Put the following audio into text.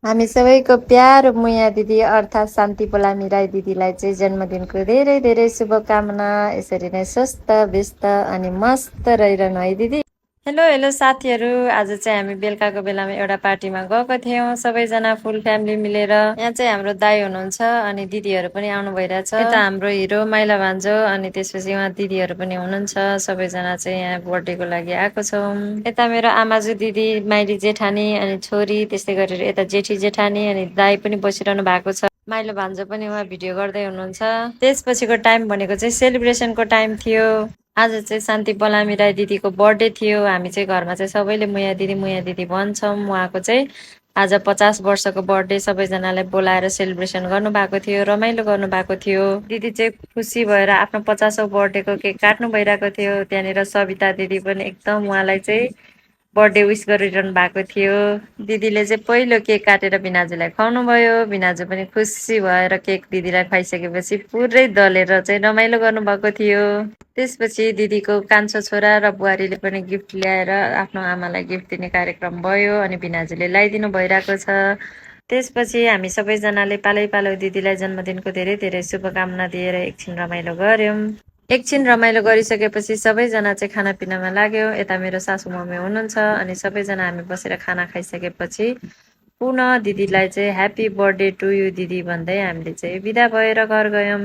हामी सबैको प्यारो मुया दिदी अर्थात् शान्ति पोलामी राई दिदीलाई चाहिँ जन्मदिनको धेरै धेरै शुभकामना। यसरी नै स्वस्थ व्यस्त अनि मस्त रहिरहनु है दिदी। हेलो हेलो साथीहरू, आज चाहिँ हामी बेलुकाको बेलामा एउटा पार्टीमा गएको थियौँ सबैजना फुल फ्यामिली मिलेर। यहाँ चाहिँ हाम्रो दाई हुनुहुन्छ अनि दिदीहरू पनि आउनु भइरहेछ। यता हाम्रो हिरो माइला भान्जो अनि त्यसपछि उहाँ दिदीहरू पनि हुनुहुन्छ। सबैजना चाहिँ यहाँ बर्थडेको लागि आएको छौँ। यता मेरो आमाजु दिदी, माइली जेठानी अनि छोरी, त्यस्तै गरेर यता जेठी जेठानी अनि दाई पनि बसिरहनु भएको छ। माइलो भान्जो पनि उहाँ भिडियो गर्दै हुनुहुन्छ। त्यसपछिको टाइम भनेको चाहिँ सेलिब्रेसनको टाइम थियो। आज चाहिँ शान्ति पलामी राई दिदीको बर्थडे थियो। हामी चाहिँ घरमा चाहिँ सबैले मुया दिदी भन्छौँ। उहाँको चाहिँ आज 50 वर्षको बर्थडे सबैजनालाई बोलाएर सेलिब्रेसन गर्नु भएको थियो, रमाइलो गर्नु भएको थियो। दिदी चाहिँ खुसी भएर आफ्नो 50औं बर्थडेको केक काट्नु भइरहेको थियो। त्यहाँनिर सविता दिदी पनि एकदम उहाँलाई चाहिँ बर्थडे विस गरिरहनु भएको थियो। दिदीले चाहिँ पहिलो केक काटेर भिनाजुलाई खुवाउनु भयो। भिनाजु पनि खुसी भएर केक दिदीलाई खुवाइसकेपछि पुरै दलेर चाहिँ रमाइलो गर्नुभएको थियो। त्यसपछि दिदीको कान्छो छोरा र बुहारीले पनि गिफ्ट ल्याएर आफ्नो आमालाई गिफ्ट दिने कार्यक्रम भयो अनि भिनाजुले लगाइदिनु भइरहेको छ। त्यसपछि हामी सबैजनाले पालै पालो दिदीलाई जन्मदिनको धेरै धेरै शुभकामना दिएर एकछिन रमाइलो गर्यौँ। एकछिन रमाइलो गरिसकेपछि सबैजना चाहिँ खानापिनामा लाग्यो। यता मेरो सासू मम्मी हुनुहुन्छ अनि सबैजना हामी बसेर खाना खाइसकेपछि पुनः दिदीलाई चाहिँ ह्याप्पी बर्थडे टु यु दिदी भन्दै हामीले चाहिँ बिदा भएर घर गयौँ।